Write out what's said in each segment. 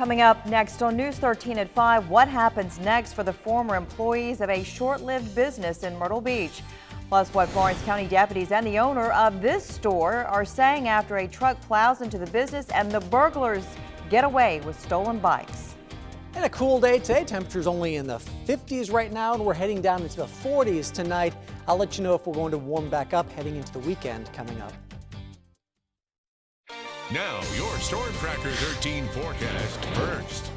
Coming up next on News 13 at 5, what happens next for the former employees of a short-lived business in Myrtle Beach? Plus, what Florence County deputies and the owner of this store are saying after a truck plows into the business and the burglars get away with stolen bikes. And a cool day today. Temperatures only in the 50s right now, and we're heading down into the 40s tonight. I'll let you know if we're going to warm back up heading into the weekend coming up. Now, your Storm Tracker 13 forecast first.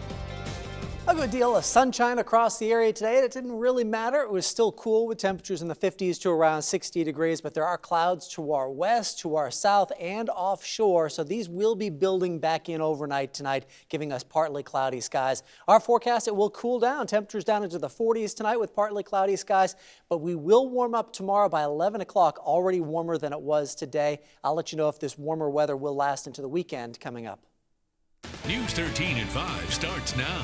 A good deal of sunshine across the area today. It didn't really matter. It was still cool with temperatures in the 50s to around 60 degrees, but there are clouds to our west, to our south, and offshore, so these will be building back in overnight tonight, giving us partly cloudy skies. Our forecast, it will cool down. Temperatures down into the 40s tonight with partly cloudy skies, but we will warm up tomorrow by 11 o'clock, already warmer than it was today. I'll let you know if this warmer weather will last into the weekend coming up. News 13 at 5 starts now.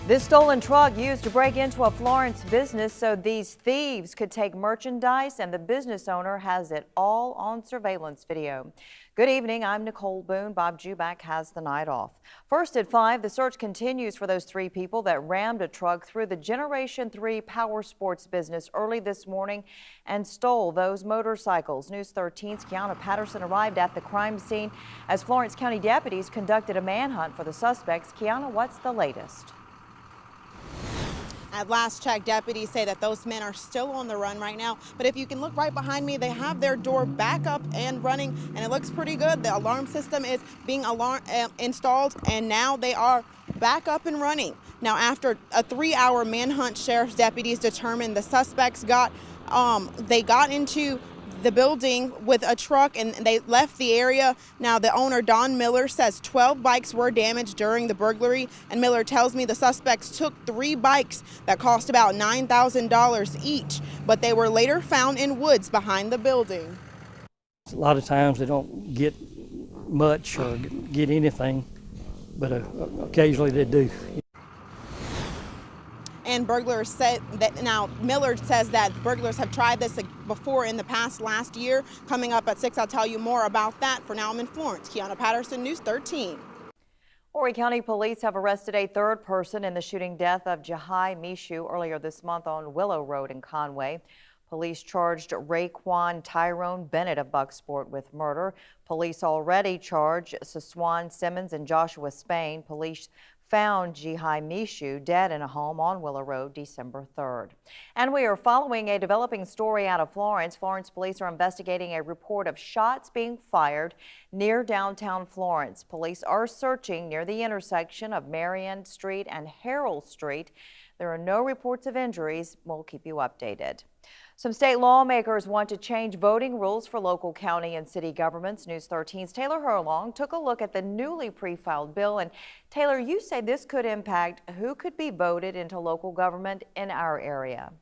This stolen truck used to break into a Florence business so these thieves could take merchandise, and the business owner has it all on surveillance video. Good evening, I'm Nicole Boone. Bob Juback has the night off. First at 5, the search continues for those 3 people that rammed a truck through the Generation 3 power sports business early this morning and stole those motorcycles. News 13's Kiana Patterson arrived at the crime scene as Florence County deputies conducted a manhunt for the suspects. Kiana, what's the latest? At last check, deputies say that those men are still on the run right now. But if you can look right behind me, they have their door back up and running, and it looks pretty good. The alarm system is being installed, and now they are back up and running. Now, after a 3-hour manhunt, sheriff's deputies determined the suspects got into the building with a truck and they left the area. Now, the owner, Don Miller, says 12 bikes were damaged during the burglary, and Miller tells me the suspects took 3 bikes that cost about $9,000 each, but they were later found in woods behind the building. A lot of times they don't get much or get anything, but occasionally they do. And burglars said that now Miller says that burglars have tried this before in the past last year. Coming up at 6, I'll tell you more about that. For now, I'm in Florence. Kiana Patterson, News 13. Horry County Police have arrested a 3rd person in the shooting death of Jahai Mishu earlier this month on Willow Road in Conway. Police charged Raekwon Tyrone Bennett of Bucksport with murder. Police already charged Saswan Simmons and Joshua Spain. Police found Jahai Mishu dead in a home on Willow Road December 3rd. And we are following a developing story out of Florence. Florence police are investigating a report of shots being fired near downtown Florence. Police are searching near the intersection of Marion Street and Harold Street. There are no reports of injuries. We'll keep you updated. Some state lawmakers want to change voting rules for local county and city governments. News 13's Taylor Herlong took a look at the newly pre-filed bill. And Taylor, you say this could impact who could be voted into local government in our area.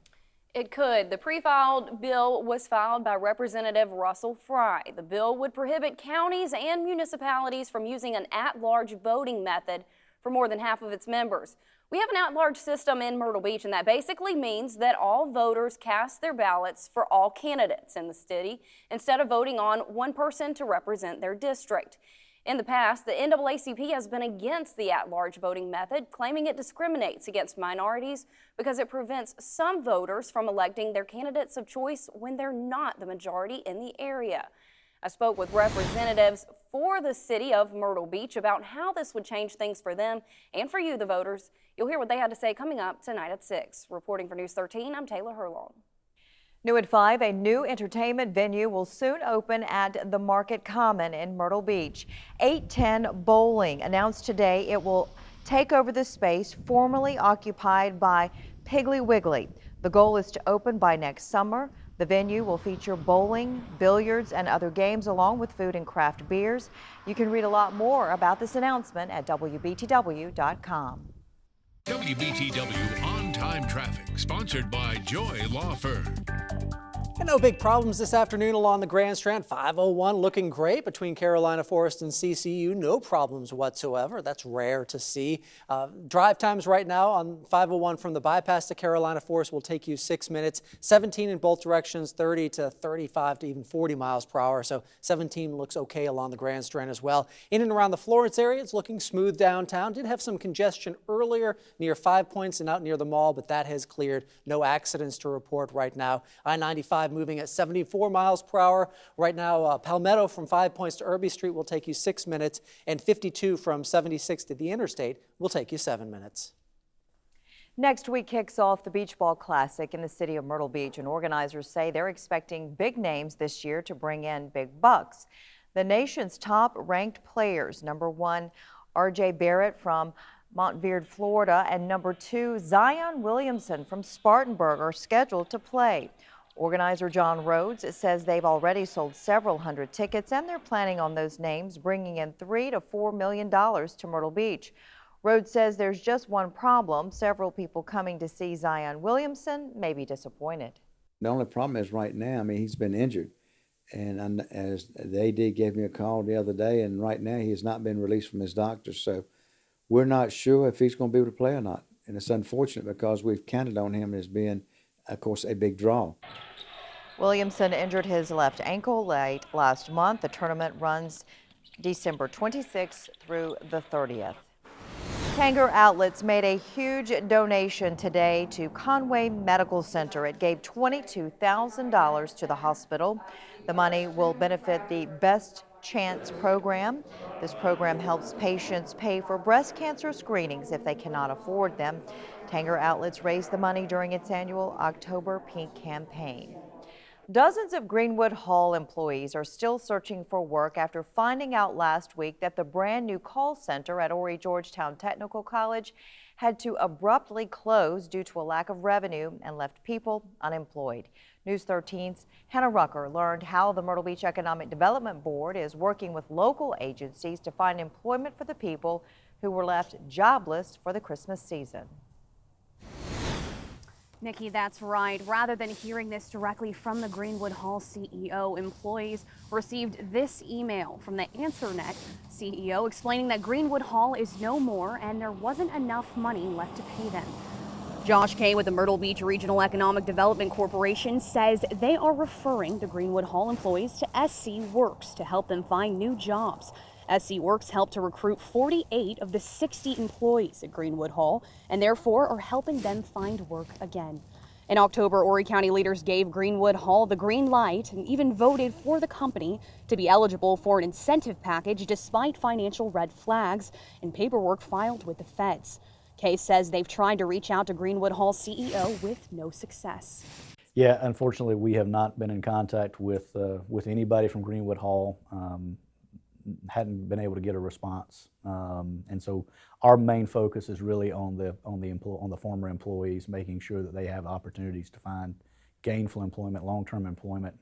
It could. The pre-filed bill was filed by Representative Russell Fry. The bill would prohibit counties and municipalities from using an at-large voting method for more than half of its members. We have an at-large system in Myrtle Beach, and that basically means that all voters cast their ballots for all candidates in the city instead of voting on one person to represent their district. In the past, the NAACP has been against the at-large voting method, claiming it discriminates against minorities because it prevents some voters from electing their candidates of choice when they're not the majority in the area. I spoke with representatives for the city of Myrtle Beach about how this would change things for them and for you, the voters. You'll hear what they had to say coming up tonight at 6. Reporting for News 13, I'm Taylor Herlong. New at 5, a new entertainment venue will soon open at the Market Common in Myrtle Beach. 810 Bowling announced today it will take over the space formerly occupied by Piggly Wiggly. The goal is to open by next summer. The venue will feature bowling, billiards, and other games along with food and craft beers. You can read a lot more about this announcement at WBTW.com. WBTW On Time Traffic, sponsored by Joy Law Firm. And no big problems this afternoon along the Grand Strand. 501 looking great between Carolina Forest and CCU. No problems whatsoever. That's rare to see. Drive times right now on 501 from the bypass to Carolina Forest will take you 6 minutes. 17 in both directions, 30 to 35 to even 40 miles per hour. So 17 looks okay along the Grand Strand as well. In and around the Florence area, it's looking smooth downtown. Did have some congestion earlier near 5 Points and out near the mall, but that has cleared. No accidents to report right now. I-95 moving at 74 miles per hour. Right now, Palmetto from 5 Points to Irby Street will take you 6 minutes, and 52 from 76 to the interstate will take you 7 minutes. Next week kicks off the Beach Ball Classic in the city of Myrtle Beach, and organizers say they're expecting big names this year to bring in big bucks. The nation's top-ranked players, #1 R.J. Barrett from Montverde, Florida, and #2 Zion Williamson from Spartanburg are scheduled to play. Organizer John Rhodes says they've already sold several hundred tickets, and they're planning on those names bringing in $3 to $4 million to Myrtle Beach. Rhodes says there's just one problem. Several people coming to see Zion Williamson may be disappointed. The only problem is right now, I mean, he's been injured. And as the AD gave me a call the other day, and right now he has not been released from his doctor. So we're not sure if he's going to be able to play or not. And it's unfortunate because we've counted on him as being, of course, a big draw. Williamson injured his left ankle late last month. The tournament runs December 26th through the 30th. Tanger Outlets made a huge donation today to Conway Medical Center. It gave $22,000 to the hospital. The money will benefit the Best Chance program. This program helps patients pay for breast cancer screenings if they cannot afford them. Tanger Outlets raised the money during its annual October Pink campaign. Dozens of Greenwood Hall employees are still searching for work after finding out last week that the brand new call center at Horry Georgetown Technical College had to abruptly close due to a lack of revenue and left people unemployed. News 13's Hannah Rucker learned how the Myrtle Beach Economic Development Board is working with local agencies to find employment for the people who were left jobless for the Christmas season. Nikki, that's right. Rather than hearing this directly from the Greenwood Hall CEO, employees received this email from the AnswerNet CEO explaining that Greenwood Hall is no more and there wasn't enough money left to pay them. Josh Kay with the Myrtle Beach Regional Economic Development Corporation says they are referring the Greenwood Hall employees to SC Works to help them find new jobs. SC Works helped to recruit 48 of the 60 employees at Greenwood Hall and therefore are helping them find work again. In October, Horry County leaders gave Greenwood Hall the green light and even voted for the company to be eligible for an incentive package despite financial red flags and paperwork filed with the feds. Kay says they've tried to reach out to Greenwood Hall CEO with no success. Yeah, unfortunately, we have not been in contact with anybody from Greenwood Hall. Hadn't been able to get a response, and so our main focus is really on the former employees, making sure that they have opportunities to find gainful employment, long-term employment.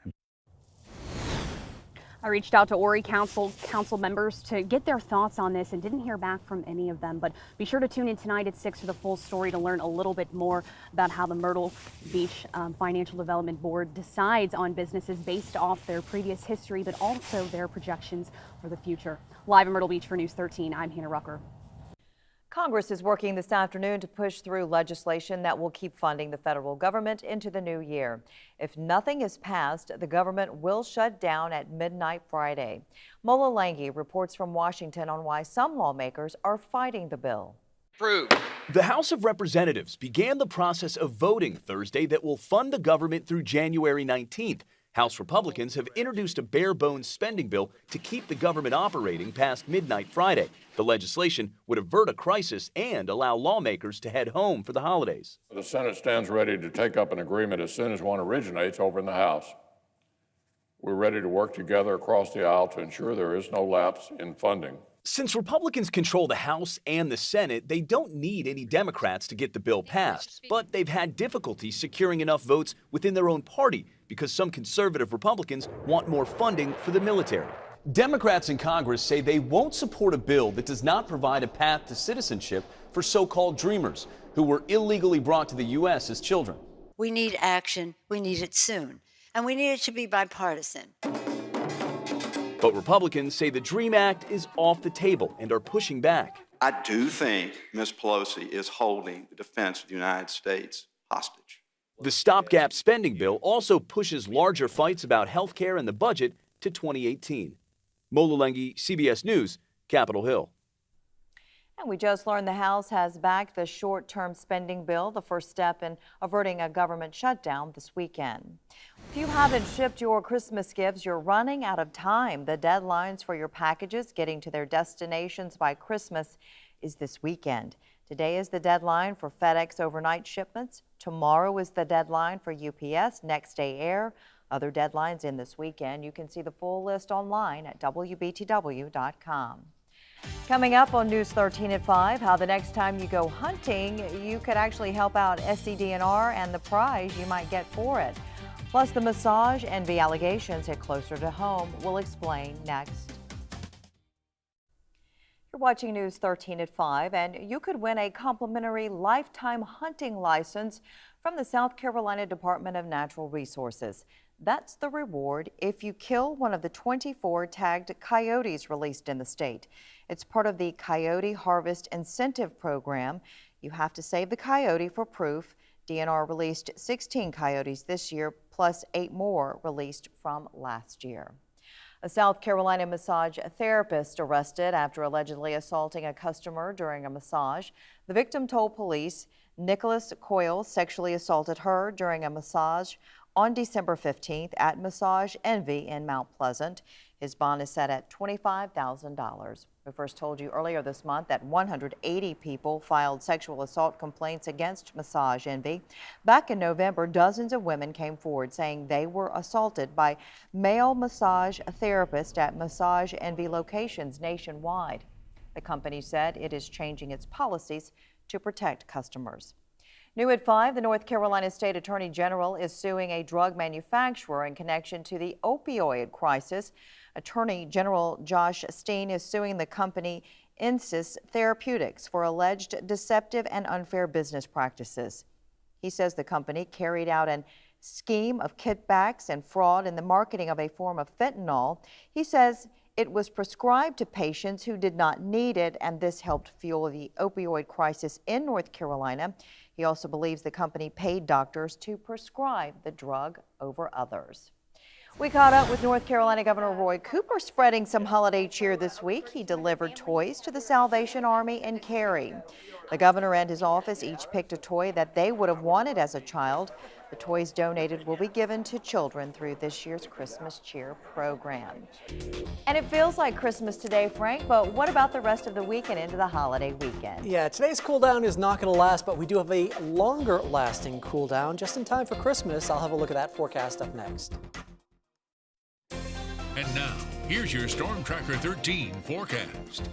I reached out to Horry Council members to get their thoughts on this and didn't hear back from any of them. But be sure to tune in tonight at 6 for the full story to learn a little bit more about how the Myrtle Beach Financial Development Board decides on businesses based off their previous history, but also their projections for the future. Live in Myrtle Beach for News 13, I'm Hannah Rucker. Congress is working this afternoon to push through legislation that will keep funding the federal government into the new year. If nothing is passed, the government will shut down at midnight Friday. Mola Lange reports from Washington on why some lawmakers are fighting the bill. The House of Representatives began the process of voting Thursday that will fund the government through January 19th. House Republicans have introduced a bare-bones spending bill to keep the government operating past midnight Friday. The legislation would avert a crisis and allow lawmakers to head home for the holidays. The Senate stands ready to take up an agreement as soon as one originates over in the House. We're ready to work together across the aisle to ensure there is no lapse in funding. Since Republicans control the House and the Senate, they don't need any Democrats to get the bill passed. But they've had difficulty securing enough votes within their own party because some conservative Republicans want more funding for the military. Democrats in Congress say they won't support a bill that does not provide a path to citizenship for so-called dreamers who were illegally brought to the U.S. as children. We need action. We need it soon. and we need it to be bipartisan. But Republicans say the DREAM Act is off the table and are pushing back. I do think Ms. Pelosi is holding the defense of the United States hostage. The stopgap spending bill also pushes larger fights about health care and the budget to 2018. Mo Lulengi, CBS News, Capitol Hill. And we just learned the House has backed the short-term spending bill, the first step in averting a government shutdown this weekend. If you haven't shipped your Christmas gifts, you're running out of time. The deadlines for your packages getting to their destinations by Christmas is this weekend. Today is the deadline for FedEx overnight shipments. Tomorrow is the deadline for UPS, next day air. Other deadlines in this weekend. You can see the full list online at WBTW.com. Coming up on News 13 at 5, how the next time you go hunting, you could actually help out SCDNR and the prize you might get for it. Plus, the massage envy allegations hit closer to home. We'll explain next. You're watching News 13 at 5, and you could win a complimentary lifetime hunting license from the South Carolina Department of Natural Resources. That's the reward if you kill one of the 24 tagged coyotes released in the state. It's part of the Coyote Harvest Incentive Program. You have to save the coyote for proof. DNR released 16 coyotes this year, plus 8 more released from last year. A South Carolina massage therapist arrested after allegedly assaulting a customer during a massage. The victim told police Nicholas Coyle sexually assaulted her during a massage on December 15th at Massage Envy in Mount Pleasant. His bond is set at $25,000. We first told you earlier this month that 180 people filed sexual assault complaints against Massage Envy. Back in November, dozens of women came forward saying they were assaulted by male massage therapists at Massage Envy locations nationwide. The company said it is changing its policies to protect customers. New at 5, the North Carolina State Attorney General is suing a drug manufacturer in connection to the opioid crisis. Attorney General Josh Steen is suing the company Insys Therapeutics for alleged deceptive and unfair business practices. He says the company carried out an scheme of kickbacks and fraud in the marketing of a form of fentanyl. He says it was prescribed to patients who did not need it, and this helped fuel the opioid crisis in North Carolina. He also believes the company paid doctors to prescribe the drug over others. We caught up with North Carolina Governor Roy Cooper spreading some holiday cheer this week. He delivered toys to the Salvation Army in Cary. The governor and his office each picked a toy that they would have wanted as a child. The toys donated will be given to children through this year's Christmas Cheer program. And it feels like Christmas today, Frank, but what about the rest of the week and into the holiday weekend? Yeah, today's cool down is not going to last, but we do have a longer lasting cool down just in time for Christmas. I'll have a look at that forecast up next. And now, here's your Storm Tracker 13 forecast.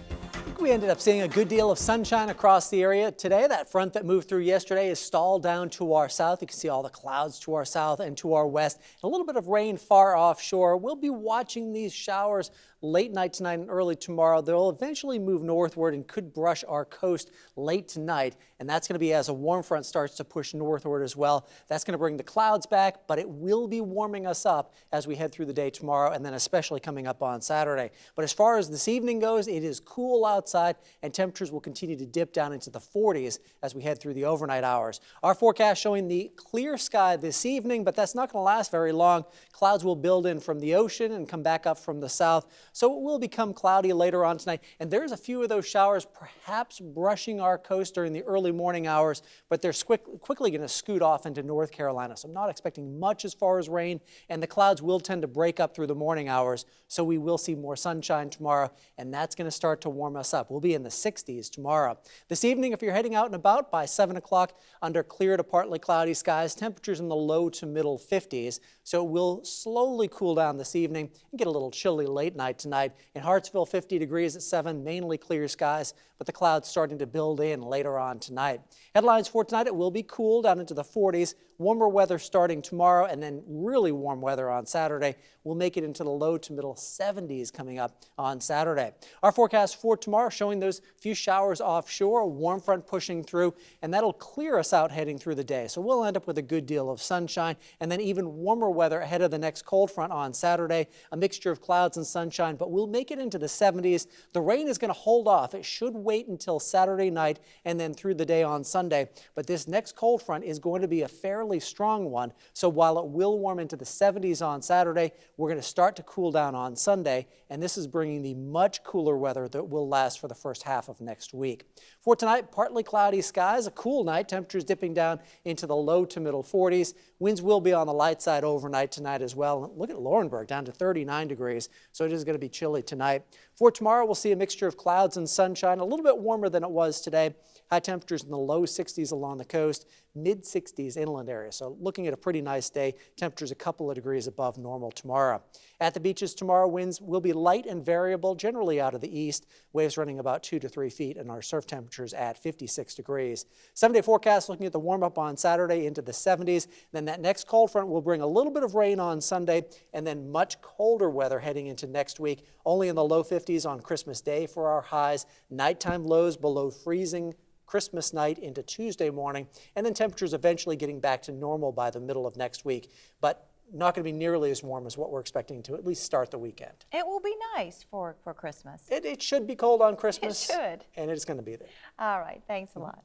We ended up seeing a good deal of sunshine across the area today. That front that moved through yesterday is stalled down to our south. You can see all the clouds to our south and to our west. And a little bit of rain far offshore. We'll be watching these showers late night tonight and early tomorrow. They'll eventually move northward and could brush our coast late tonight. And that's going to be as a warm front starts to push northward as well. That's going to bring the clouds back, but it will be warming us up as we head through the day tomorrow, and then especially coming up on Saturday. But as far as this evening goes, it is cool outside, and temperatures will continue to dip down into the 40s as we head through the overnight hours. Our forecast showing the clear sky this evening, but that's not going to last very long. Clouds will build in from the ocean and come back up from the south, so it will become cloudy later on tonight. And there's a few of those showers perhaps brushing our coast during the early morning hours, but they're quickly going to scoot off into North Carolina. So I'm not expecting much as far as rain, and the clouds will tend to break up through the morning hours, so we will see more sunshine tomorrow, and that's going to start to warm us up. We'll be in the 60s tomorrow. This evening, if you're heading out and about by 7 o'clock under clear to partly cloudy skies, temperatures in the low to middle 50s, so it will slowly cool down this evening and get a little chilly late night tonight. In Hartsville, 50 degrees at 7, mainly clear skies, but the clouds starting to build in later on tonight. Headlines for tonight, it will be cool down into the 40s. Warmer weather starting tomorrow, and then really warm weather on Saturday. We'll make it into the low to middle 70s coming up on Saturday. Our forecast for tomorrow showing those few showers offshore, a warm front pushing through, and that'll clear us out heading through the day. So we'll end up with a good deal of sunshine, and then even warmer weather ahead of the next cold front on Saturday. A mixture of clouds and sunshine, but we'll make it into the 70s. The rain is going to hold off. It should wait until Saturday night and then through the day on Sunday. But this next cold front is going to be a fairly strong one. So while it will warm into the 70s on Saturday, we're going to start to cool down on Sunday. And this is bringing the much cooler weather that will last for the first half of next week. For tonight, partly cloudy skies, a cool night, temperatures dipping down into the low to middle 40s. Winds will be on the light side overnight tonight as well. Look at Laurinburg, down to 39 degrees, so it is going to be chilly tonight. For tomorrow, we'll see a mixture of clouds and sunshine, a little bit warmer than it was today. High temperatures in the low 60s along the coast, mid 60s inland area. So looking at a pretty nice day. Temperatures a couple of degrees above normal tomorrow. At the beaches tomorrow, winds will be light and variable, generally out of the east. Waves running about 2 to 3 feet, and our surf temperatures at 56 degrees. 7-day forecast looking at the warm up on Saturday into the 70s. Then that next cold front will bring a little bit of rain on Sunday, and then much colder weather heading into next week. Only in the low 50s on Christmas Day for our highs. Nighttime lows below freezing Christmas night into Tuesday morning, and then temperatures eventually getting back to normal by the middle of next week, but not going to be nearly as warm as what we're expecting to at least start the weekend. It will be nice for Christmas. It should be cold on Christmas. It should. And it's going to be there. All right, thanks a lot.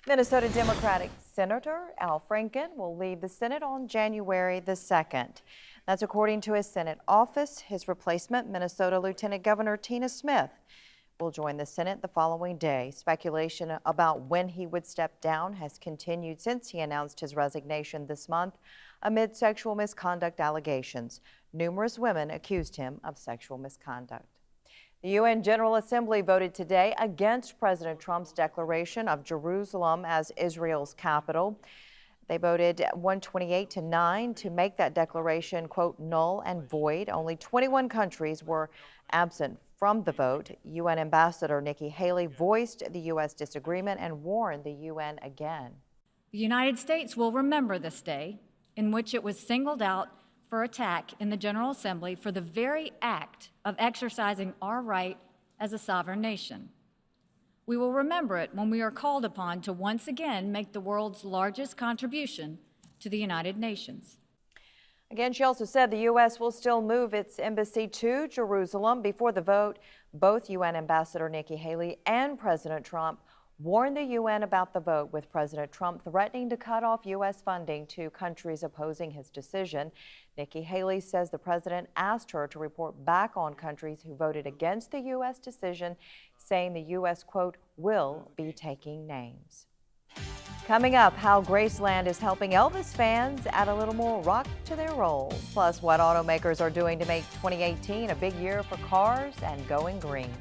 Minnesota Democratic Senator Al Franken will leave the Senate on January the 2nd. That's according to his Senate office. His replacement, Minnesota Lieutenant Governor Tina Smith, will join the Senate the following day. Speculation about when he would step down has continued since he announced his resignation this month amid sexual misconduct allegations. Numerous women accused him of sexual misconduct. The UN General Assembly voted today against President Trump's declaration of Jerusalem as Israel's capital. They voted 128 to 9 to make that declaration, quote, null and void. Only 21 countries were absent from the vote. UN Ambassador Nikki Haley voiced the U.S. disagreement and warned the UN again. The United States will remember this day in which it was singled out for attack in the General Assembly for the very act of exercising our right as a sovereign nation. We will remember it when we are called upon to once again make the world's largest contribution to the United Nations. Again, she also said the U.S. will still move its embassy to Jerusalem. Before the vote, both UN Ambassador Nikki Haley and President Trump warned the UN about the vote, with President Trump threatening to cut off U.S. funding to countries opposing his decision. Nikki Haley says the president asked her to report back on countries who voted against the U.S. decision, saying the U.S., quote, will be taking names. Coming up, how Graceland is helping Elvis fans add a little more rock to their roll. Plus, what automakers are doing to make 2018 a big year for cars and going green.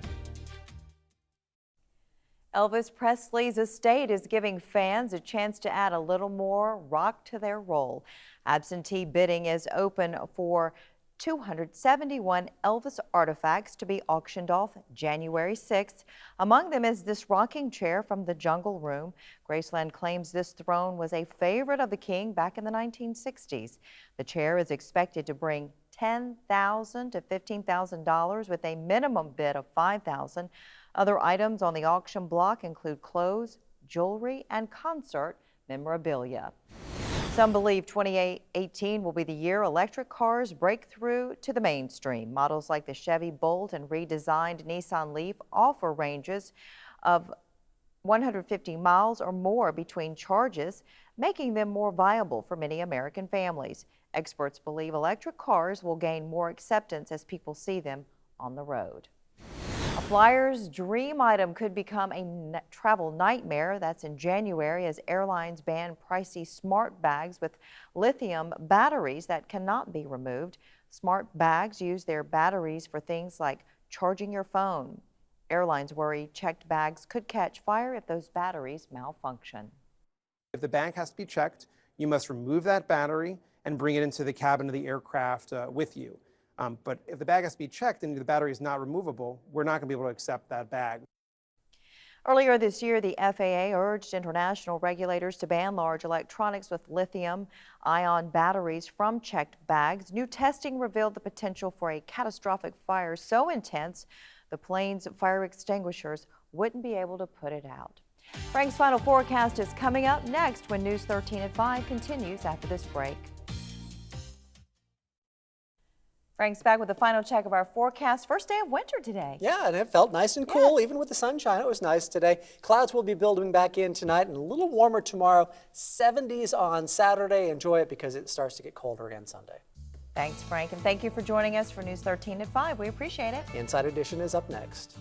Elvis Presley's estate is giving fans a chance to add a little more rock to their roll. Absentee bidding is open for 271 Elvis artifacts to be auctioned off January 6th. Among them is this rocking chair from the Jungle Room. Graceland claims this throne was a favorite of the king back in the 1960s. The chair is expected to bring $10,000 to $15,000 with a minimum bid of $5,000. Other items on the auction block include clothes, jewelry, and concert memorabilia. Some believe 2018 will be the year electric cars break through to the mainstream. Models like the Chevy Bolt and redesigned Nissan Leaf offer ranges of 150 miles or more between charges, making them more viable for many American families. Experts believe electric cars will gain more acceptance as people see them on the road. A flyer's dream item could become a travel nightmare. That's in January as airlines ban pricey smart bags with lithium batteries that cannot be removed. Smart bags use their batteries for things like charging your phone. Airlines worry checked bags could catch fire if those batteries malfunction. If the bag has to be checked, you must remove that battery and bring it into the cabin of the aircraft with you. But if the bag has to be checked and the battery is not removable, we're not going to be able to accept that bag. Earlier this year, the FAA urged international regulators to ban large electronics with lithium-ion batteries from checked bags. New testing revealed the potential for a catastrophic fire so intense the plane's fire extinguishers wouldn't be able to put it out. Frank's final forecast is coming up next when News 13 at 5 continues after this break. Frank's back with the final check of our forecast. First day of winter today. Yeah, and it felt nice and cool, even with the sunshine. It was nice today. Clouds will be building back in tonight and a little warmer tomorrow. 70s on Saturday. Enjoy it because it starts to get colder again Sunday. Thanks, Frank, and thank you for joining us for News 13 at 5. We appreciate it. Inside Edition is up next.